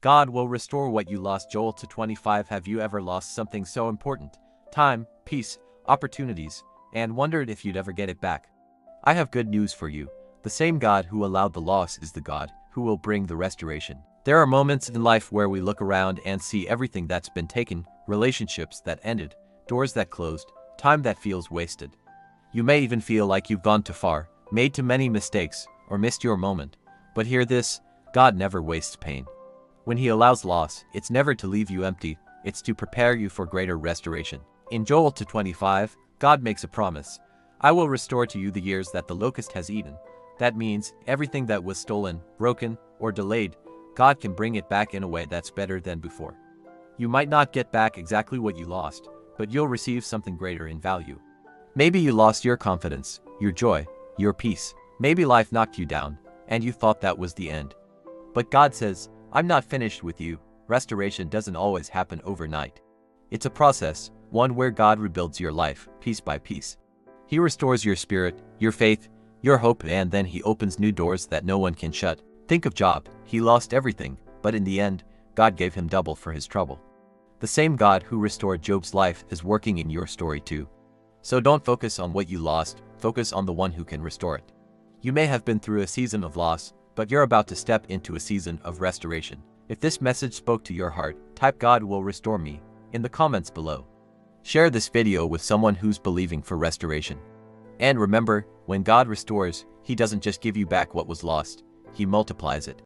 God will restore what you lost. Joel 2:25. Have you ever lost something so important? Time, peace, opportunities, and wondered if you'd ever get it back? I have good news for you. The same God who allowed the loss is the God who will bring the restoration. There are moments in life where we look around and see everything that's been taken, relationships that ended, doors that closed, time that feels wasted. You may even feel like you've gone too far, made too many mistakes, or missed your moment. But hear this, God never wastes pain. When He allows loss, it's never to leave you empty, it's to prepare you for greater restoration. In Joel 2:25, God makes a promise. I will restore to you the years that the locust has eaten. That means everything that was stolen, broken, or delayed, God can bring it back in a way that's better than before. You might not get back exactly what you lost, but you'll receive something greater in value. Maybe you lost your confidence, your joy, your peace. Maybe life knocked you down, and you thought that was the end. But God says, I'm not finished with you. Restoration doesn't always happen overnight. It's a process, one where God rebuilds your life, piece by piece. He restores your spirit, your faith, your hope, and then He opens new doors that no one can shut. Think of Job. He lost everything, but in the end, God gave him double for his trouble. The same God who restored Job's life is working in your story too. So don't focus on what you lost, focus on the one who can restore it. You may have been through a season of loss, but you're about to step into a season of restoration. If this message spoke to your heart, type "God will restore me" in the comments below. Share this video with someone who's believing for restoration. And remember, when God restores, He doesn't just give you back what was lost, He multiplies it.